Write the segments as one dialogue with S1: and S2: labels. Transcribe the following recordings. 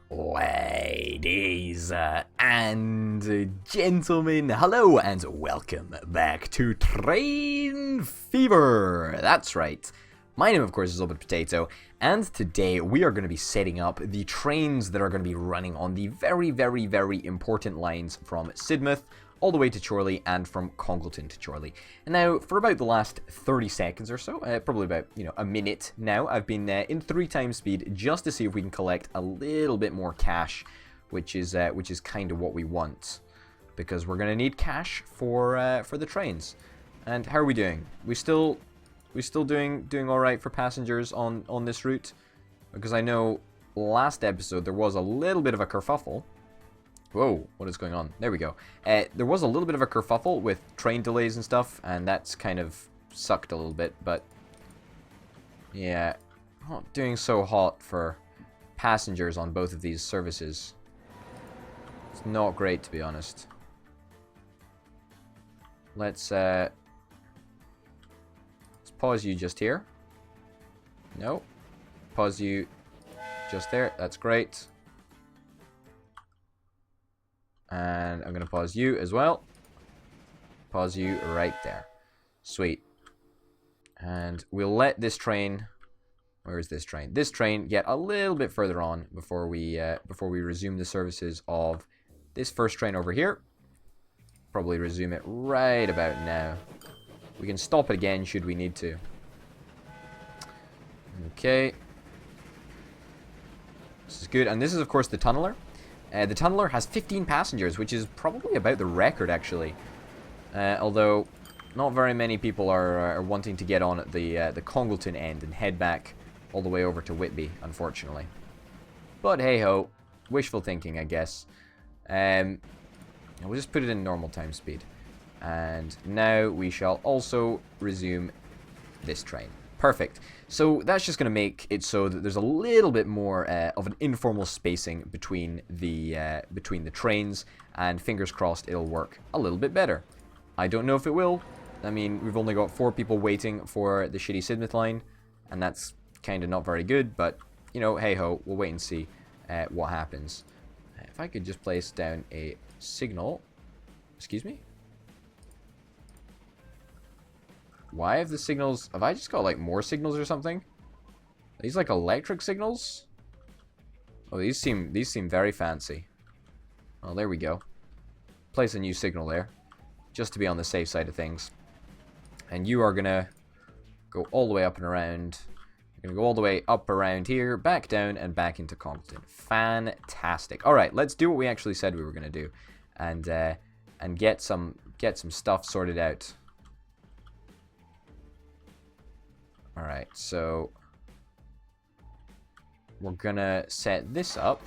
S1: Ladies and gentlemen, hello and welcome back to Train Fever. That's right. My name, of course, is Orbit Potato, and today we are going to be setting up the trains that are going to be running on the very important lines from Sidmouth all the way to Chorley and from Congleton to Chorley. And now, for about the last 30 seconds or so, probably about, a minute now, I've been in 3 times speed just to see if we can collect a little bit more cash, which is kind of what we want, because we're going to need cash for the trains. And how are we doing? We still doing all right for passengers on this route? Because I know last episode there was a little bit of a kerfuffle. Whoa, what is going on? There we go. There was a little bit of a kerfuffle with train delays and stuff, and that's kind of sucked a little bit, but yeah, not doing so hot for passengers on both of these services. It's not great, to be honest. Let's pause you just here. No. Pause you just there. That's great. And I'm going to pause you as well. Pause you right there. Sweet. And we'll let this train... Where is this train? This train get a little bit further on before we resume the services of this first train over here. Probably resume it right about now. We can stop it again should we need to. Okay. This is good. And this is, of course, the tunneler. The tunneler has 15 passengers, which is probably about the record, actually. Although, not very many people are wanting to get on at the Congleton end and head back all the way over to Whitby, unfortunately. But hey-ho, wishful thinking, I guess. We'll just put it in normal time speed. And now we shall also resume this train. Perfect. So that's just going to make it so that there's a little bit more of an informal spacing between the trains, and fingers crossed it'll work a little bit better. I don't know if it will. I mean, we've only got 4 people waiting for the shitty Sidmouth line, and that's kind of not very good, but, hey-ho, we'll wait and see what happens. If I could just place down a signal... Excuse me? Why have the signals... Have I just got, like, more signals or something? Are these, like, electric signals? Oh, these seem very fancy. Oh, there we go. Place a new signal there. Just to be on the safe side of things. And you are gonna go all the way up and around. You're gonna go all the way up around here, back down, and back into Congleton. Fantastic. Alright, let's do what we actually said we were gonna do. And get some stuff sorted out. Alright, so we're gonna set this up.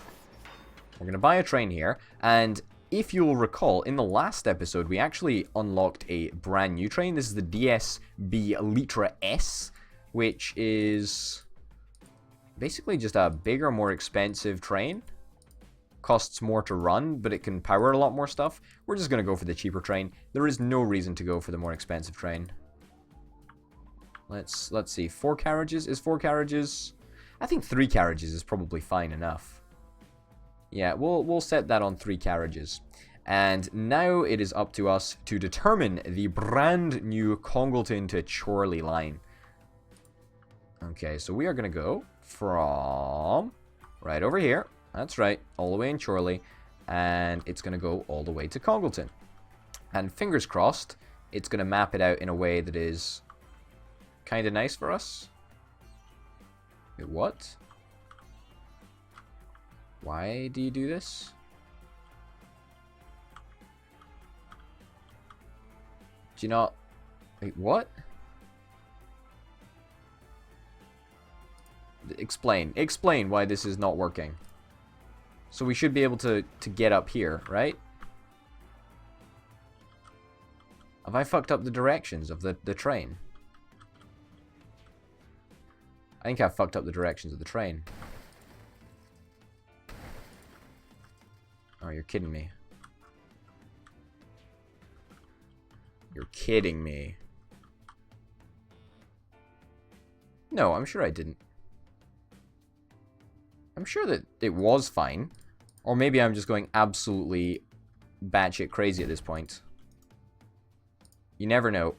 S1: We're gonna buy a train here, and if you'll recall, in the last episode, we actually unlocked a brand new train. This is the DSB Litra S, which is basically just a bigger, more expensive train. Costs more to run, but it can power a lot more stuff. We're just gonna go for the cheaper train. There is no reason to go for the more expensive train. Let's see. 4 carriages? Is 4 carriages? I think 3 carriages is probably fine enough. Yeah, we'll set that on 3 carriages. And now it is up to us to determine the brand new Congleton to Chorley line. Okay, so we are going to go from right over here. That's right, all the way in Chorley. And it's going to go all the way to Congleton. And fingers crossed, it's going to map it out in a way that is... kind of nice for us. Wait, what? Why do you do this? Do you not... Wait, what? Explain. Explain why this is not working. So we should be able to get up here, right? Have I fucked up the directions of the train? I think I've fucked up the directions of the train. Oh, you're kidding me. You're kidding me. No, I'm sure I didn't. I'm sure that it was fine. Or maybe I'm just going absolutely batshit crazy at this point. You never know.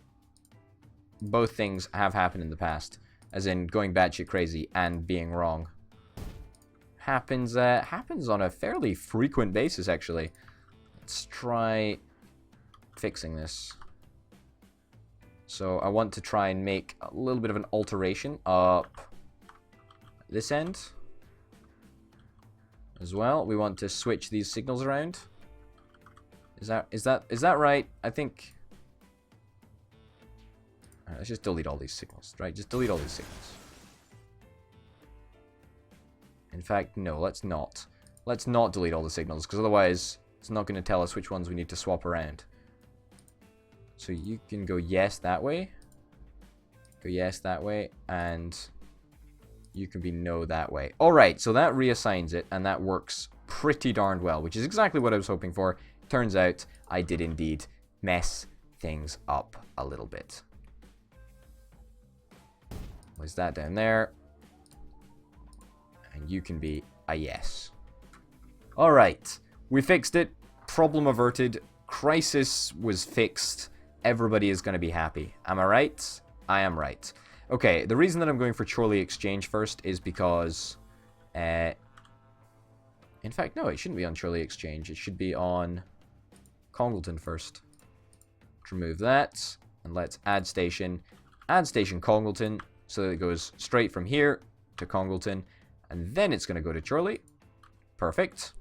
S1: Both things have happened in the past. As in going batshit crazy and being wrong. Happens on a fairly frequent basis, actually. Let's try fixing this. So I want to try and make a little bit of an alteration up this end. As well, we want to switch these signals around. Is that right? I think. Alright, let's just delete all these signals, right? Just delete all these signals. In fact, no, let's not. Let's not delete all the signals, because otherwise it's not going to tell us which ones we need to swap around. So you can go yes that way. Go yes that way, and you can be no that way. Alright, so that reassigns it, and that works pretty darned well, which is exactly what I was hoping for. Turns out I did indeed mess things up a little bit. Place that down there. And you can be a yes. Alright, we fixed it. Problem averted. Crisis was fixed. Everybody is going to be happy. Am I right? I am right. Okay, the reason that I'm going for Chorley Exchange first is because... in fact, no, it shouldn't be on Chorley Exchange. It should be on Congleton first. Let's remove that. And let's add station. Add station Congleton. So that it goes straight from here to Congleton. And then it's going to go to Chorley. Perfect.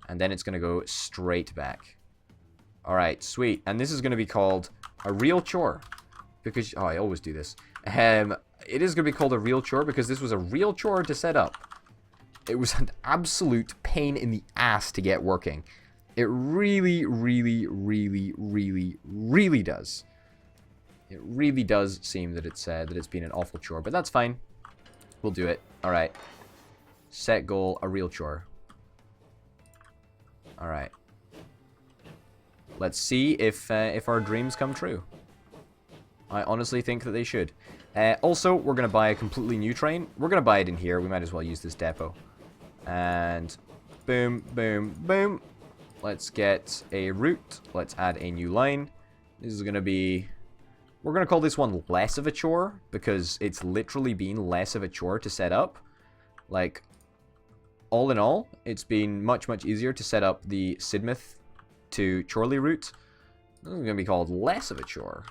S1: And then it's going to go straight back. Alright, sweet. And this is going to be called a real chore. Because... oh, I always do this. It is going to be called a real chore because this was a real chore to set up. It was an absolute pain in the ass to get working. It really, really, really, really, really does. It really does seem that it's been an awful chore, but that's fine. We'll do it. Alright. Set goal, a real chore. Alright. Let's see if our dreams come true. I honestly think that they should. Also, we're going to buy a completely new train. We're going to buy it in here. We might as well use this depot. And boom, boom, boom. Let's get a route. Let's add a new line. This is going to be... we're going to call this one less of a chore because it's literally been less of a chore to set up. Like, all in all, it's been much, much easier to set up the Sidmouth to Chorley route. This is going to be called less of a chore.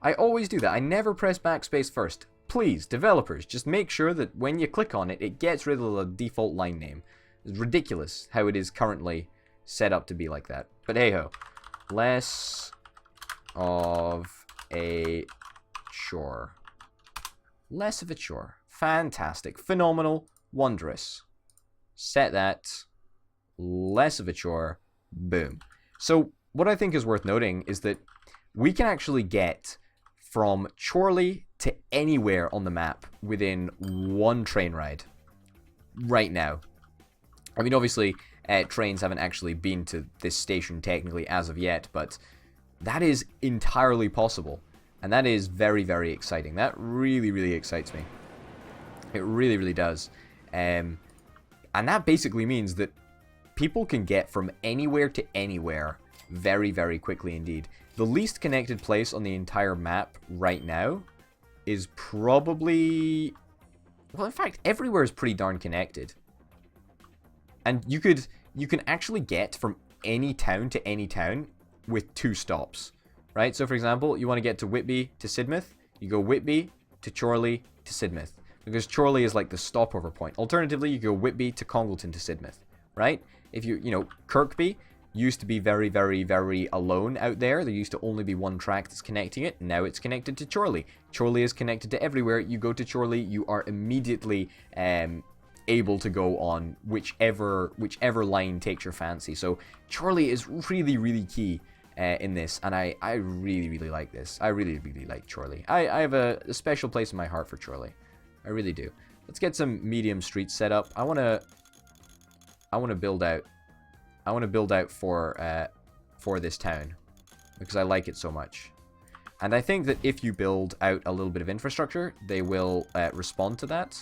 S1: I always do that. I never press backspace first. Please, developers, just make sure that when you click on it, it gets rid of the default line name. It's ridiculous how it is currently set up to be like that. But hey-ho. Less of a chore. Less of a chore. Fantastic. Phenomenal. Wondrous. Set that. Less of a chore. Boom. So, what I think is worth noting is that we can actually get from Chorley to anywhere on the map within one train ride. Right now. I mean, obviously, trains haven't actually been to this station technically as of yet, but that is entirely possible. And that is very, very exciting. That really, really excites me. It really, really does. And that basically means that people can get from anywhere to anywhere very, very quickly indeed. The least connected place on the entire map right now is probably... well, in fact, everywhere is pretty darn connected. And you can actually get from any town to any town with 2 stops. Right? So, for example, you want to get to Whitby to Sidmouth. You go Whitby to Chorley to Sidmouth. Because Chorley is like the stopover point. Alternatively, you go Whitby to Congleton to Sidmouth. Right? If you know, Kirkby used to be very, very, very alone out there. There used to only be one track that's connecting it. Now it's connected to Chorley. Chorley is connected to everywhere. You go to Chorley, you are immediately able to go on whichever line takes your fancy. So Chorley is really, really key in this, and I really, really like this. I really, really like Chorley. I have a special place in my heart for Chorley. I really do. Let's get some medium streets set up. I want to build out. I want to build out for this town because I like it so much. And I think that if you build out a little bit of infrastructure, they will respond to that.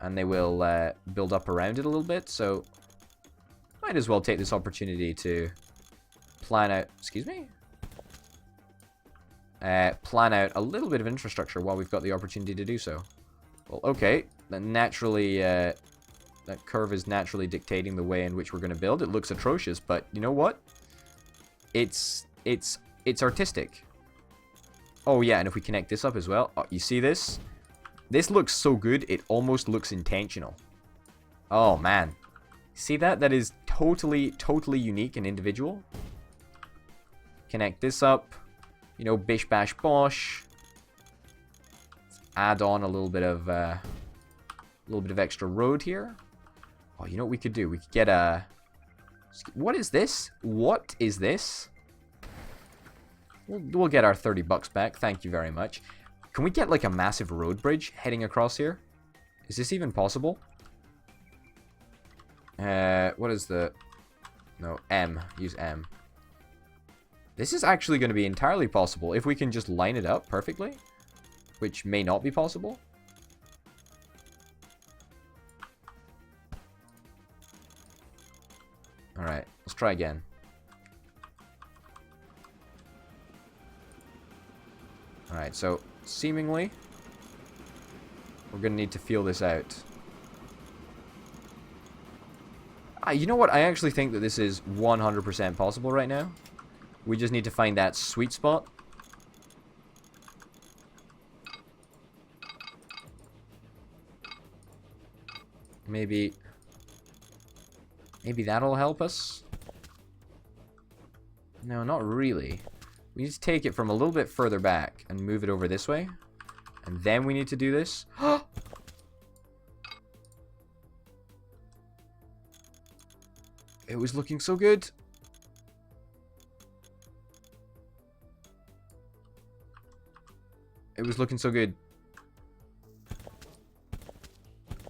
S1: And they will build up around it a little bit, so might as well take this opportunity to plan out, excuse me? Plan out a little bit of infrastructure while we've got the opportunity to do so. Well, okay, that naturally, that curve is naturally dictating the way in which we're going to build. It looks atrocious, but you know what? It's artistic. Oh yeah, and if we connect this up as well, oh, you see this? This looks so good, it almost looks intentional. Oh man. See that? That is totally unique and individual. Connect this up. You know, bish bash bosh. Add on a little bit of extra road here. Oh, you know what we could do? We could get a... What is this? What is this? We'll get our 30 bucks back. Thank you very much. Can we get like a massive road bridge heading across here? Is this even possible? What is the... No, M. Use M. This is actually going to be entirely possible if we can just line it up perfectly. Which may not be possible. Alright, let's try again. Alright, so seemingly we're going to need to feel this out. You know what? I actually think that this is 100% possible right now. We just need to find that sweet spot. Maybe that'll help us. No, not really. We need to take it from a little bit further back and move it over this way. And then we need to do this. It was looking so good. It was looking so good.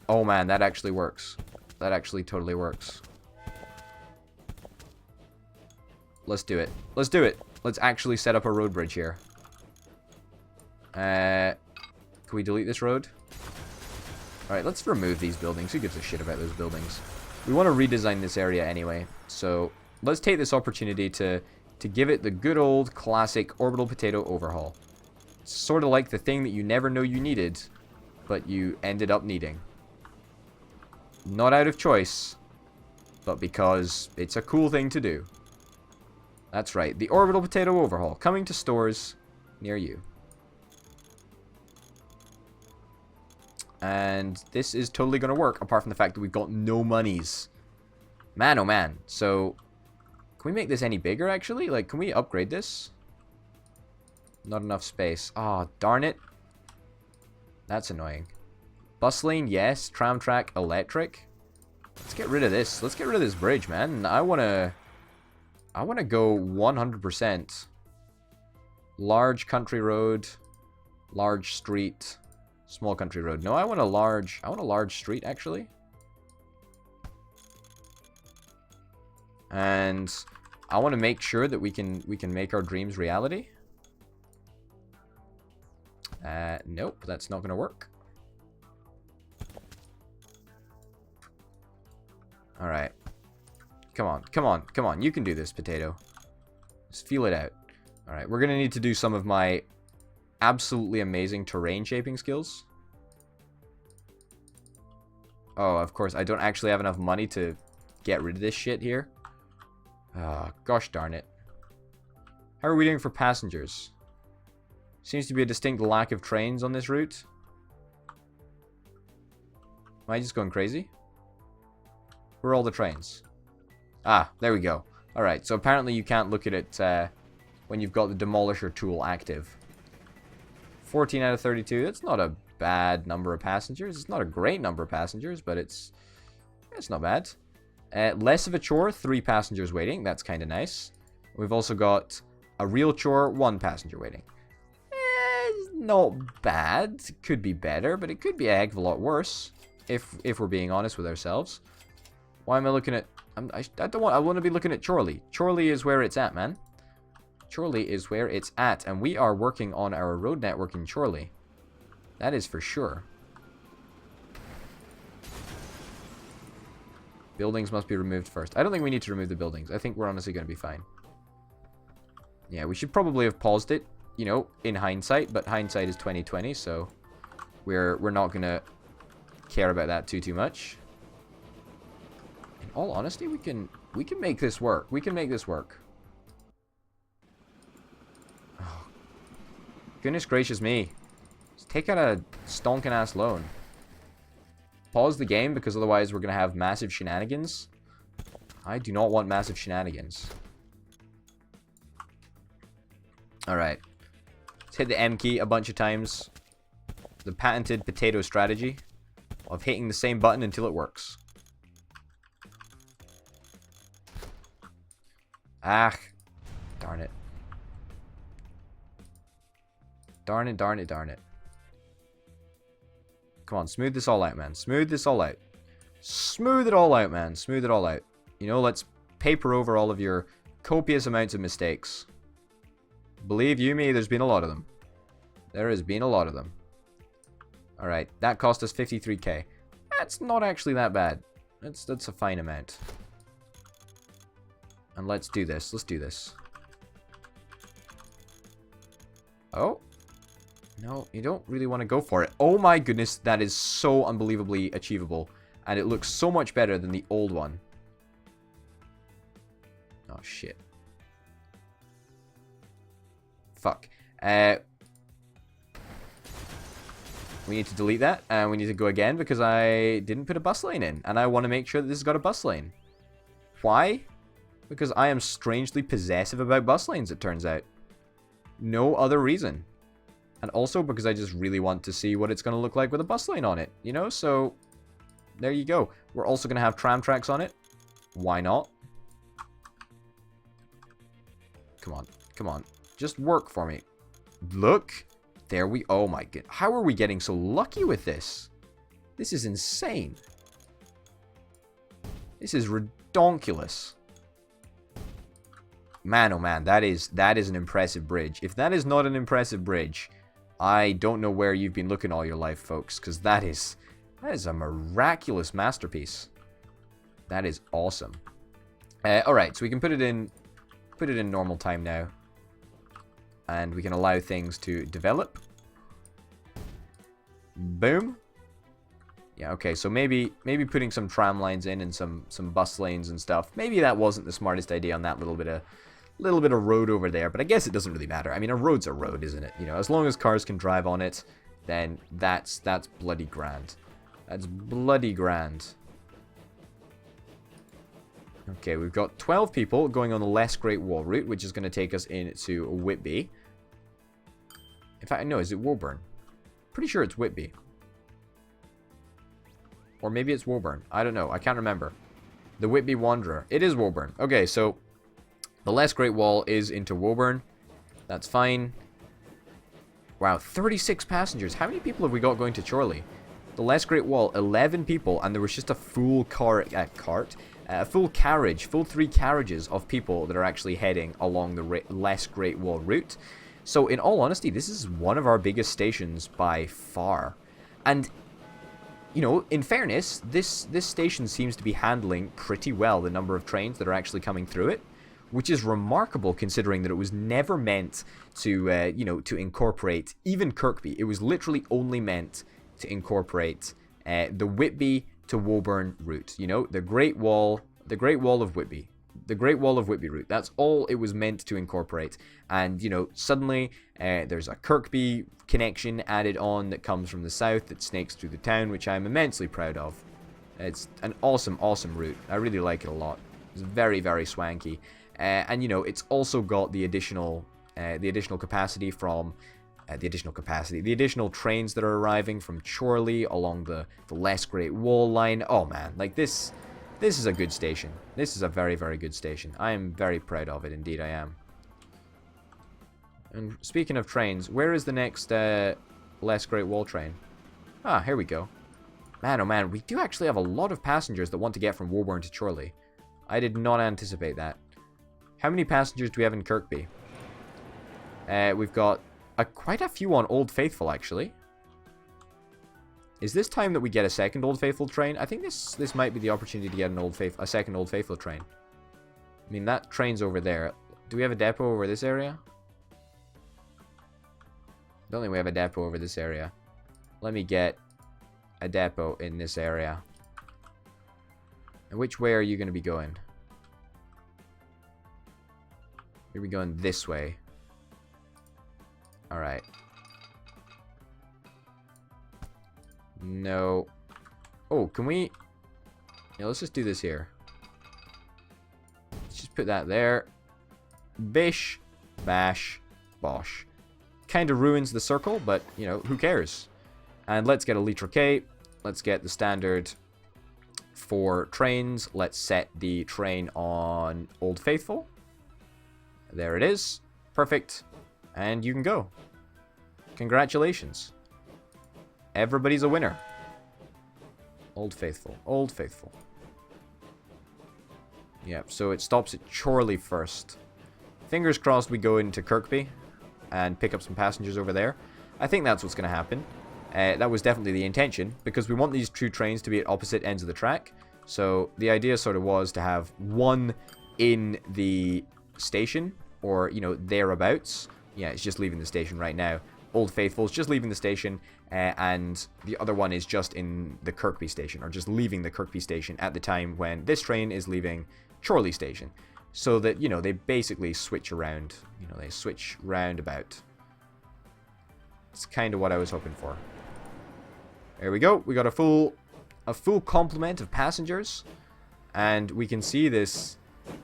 S1: Oh man, that actually works. That actually totally works. Let's do it. Let's do it. Let's actually set up a road bridge here. Can we delete this road? Alright, let's remove these buildings. Who gives a shit about those buildings? We want to redesign this area anyway. So let's take this opportunity to give it the good old classic orbital potato overhaul. It's sort of like the thing that you never know you needed, but you ended up needing. Not out of choice, but because it's a cool thing to do. That's right, the orbital potato overhaul, coming to stores near you. And this is totally going to work, apart from the fact that we've got no monies. Man, oh man. So, can we make this any bigger, actually? Like, can we upgrade this? Not enough space. Oh, darn it. That's annoying. Bus lane, yes. Tram track, electric. Let's get rid of this. Let's get rid of this bridge, man. I want to go 100%. Large country road. Large street. Small country road. No, I want a large street, actually. And I want to make sure that we can make our dreams reality. Nope, that's not going to work. Alright. Come on, come on, come on. You can do this, potato. Just feel it out. Alright, we're going to need to do some of my absolutely amazing terrain shaping skills. Oh, of course, I don't actually have enough money to get rid of this shit here. Oh, gosh darn it. How are we doing for passengers? Seems to be a distinct lack of trains on this route. Am I just going crazy? Where are all the trains? Ah, there we go. Alright, so apparently you can't look at it when you've got the Demolisher tool active. 14 out of 32. That's not a bad number of passengers. It's not a great number of passengers, but it's not bad. Less of a chore, 3 passengers waiting. That's kind of nice. We've also got a real chore, 1 passenger waiting. Not bad. It could be better, but it could be a heck of a lot worse if we're being honest with ourselves. Why am I looking at... I want to be looking at Chorley. Chorley is where it's at, man. Chorley is where it's at, and we are working on our road network in Chorley. That is for sure. Buildings must be removed first. I don't think we need to remove the buildings. I think we're honestly going to be fine. Yeah, we should probably have paused it, you know, in hindsight. But hindsight is 20/20, so we're not going to care about that too much. In all honesty, we can make this work. We can make this work. Oh, goodness gracious me. Let's take out a stonking ass loan. Pause the game because otherwise we're going to have massive shenanigans. I do not want massive shenanigans. Alright. Let's hit the M key a bunch of times. The patented potato strategy of hitting the same button until it works. Ah. Darn it. Darn it, darn it, darn it. Come on, smooth this all out, man. Smooth this all out. Smooth it all out, man. Smooth it all out. You know, let's paper over all of your copious amounts of mistakes. Believe you me, there's been a lot of them. There has been a lot of them. Alright, that cost us 53k. That's not actually that bad. That's a fine amount. And let's do this. Let's do this. Oh. No, you don't really want to go for it. Oh my goodness, that is so unbelievably achievable. And it looks so much better than the old one. Oh, shit. Fuck. We need to delete that, and we need to go again because I didn't put a bus lane in. And I want to make sure that this has got a bus lane. Why? Because I am strangely possessive about bus lanes, it turns out. No other reason. And also because I just really want to see what it's going to look like with a bus lane on it, you know? So, there you go. We're also going to have tram tracks on it. Why not? Come on. Come on. Just work for me. Look. There we... Oh my god. How are we getting so lucky with this? This is insane. This is redonkulous. Man, oh man. That is an impressive bridge. If that is not an impressive bridge... I don't know where you've been looking all your life, folks, because that is a miraculous masterpiece. That is awesome. Alright, so we can put it in normal time now. And we can allow things to develop. Boom. Yeah, okay, so maybe putting some tram lines in and some bus lanes and stuff. Maybe that wasn't the smartest idea on that little bit of road over there, but I guess it doesn't really matter. I mean, a road's a road, isn't it? You know, as long as cars can drive on it, then that's bloody grand. That's bloody grand. Okay, we've got 12 people going on the less Great Wall route, which is going to take us into Whitby. In fact, no, is it Woburn? Pretty sure it's Whitby. Or maybe it's Woburn. I don't know. I can't remember. The Whitby Wanderer. It is Woburn. Okay, so the less Great Wall is into Woburn. That's fine. Wow, 36 passengers. How many people have we got going to Chorley? The less Great Wall, 11 people, and there was just a full full carriage, full 3 carriages of people that are actually heading along the less Great Wall route. So, in all honesty, this is one of our biggest stations by far. And, you know, in fairness, this station seems to be handling pretty well the number of trains that are actually coming through it, which is remarkable considering that it was never meant to, you know, to incorporate even Kirkby. It was literally only meant to incorporate the Whitby to Woburn route. You know, the Great Wall of Whitby. The Great Wall of Whitby route. That's all it was meant to incorporate. And, you know, suddenly there's a Kirkby connection added on that comes from the south that snakes through the town, which I'm immensely proud of. It's an awesome, awesome route. I really like it a lot. It's very, very swanky. And, you know, it's also got the additional capacity from... the additional trains that are arriving from Chorley along the less Great Wall line. Oh, man. Like, this is a good station. This is a very, very good station. I am very proud of it. Indeed, I am. And speaking of trains, where is the next less Great Wall train? Ah, here we go. Man, oh man, we do actually have a lot of passengers that want to get from Woburn to Chorley. I did not anticipate that. How many passengers do we have in Kirkby? We've got quite a few on Old Faithful, actually. Is this time that we get a second Old Faithful train? I think this might be the opportunity to get a second Old Faithful train. I mean, that train's over there. Do we have a depot over this area? Don't think we have a depot over this area. Let me get a depot in this area. And which way are you going to be going? You're going to be going this way. Alright. No. Oh, can we... Yeah, let's just do this here. Let's just put that there. Bish. Bash. Bosh. Kind of ruins the circle, but, you know, who cares? And let's get a Litra K. Let's get the standard for trains. Let's set the train on Old Faithful. There it is. Perfect. And you can go. Congratulations. Everybody's a winner. Old Faithful. Old Faithful. Yep, so it stops at Chorley first. Fingers crossed we go into Kirkby and pick up some passengers over there. I think that's what's going to happen. That was definitely the intention, because we want these two trains to be at opposite ends of the track. So the idea sort of was to have one in the station, or, you know, thereabouts. Yeah, it's just leaving the station right now. Old Faithful's just leaving the station, and the other one is just in the Kirkby station, or just leaving the Kirkby station at the time when this train is leaving Chorley station. So that, you know, they basically switch around. You know, they switch round about. It's kind of what I was hoping for. There we go. We got a full complement of passengers. And we can see this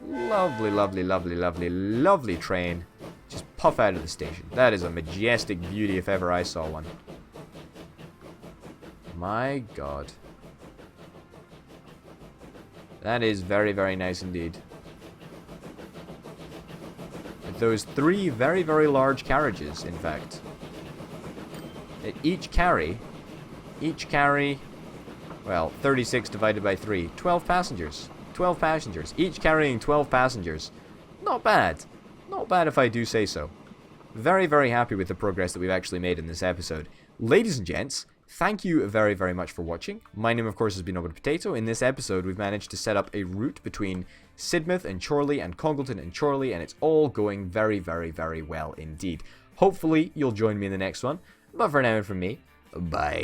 S1: lovely, lovely, lovely, lovely, lovely train just puff out of the station. That is a majestic beauty if ever I saw one. My God. That is very, very nice indeed. With those three very, very large carriages, in fact. That each carry, well, 36 divided by 3, 12 passengers. 12 passengers, each carrying 12 passengers. Not bad. Not bad if I do say so. Very, very happy with the progress that we've actually made in this episode. Ladies and gents, thank you very, very much for watching. My name, of course, has been Norbert Potato. In this episode, we've managed to set up a route between Sidmouth and Chorley and Congleton and Chorley, and it's all going very, very, very well indeed. Hopefully, you'll join me in the next one. But for now and from me, bye.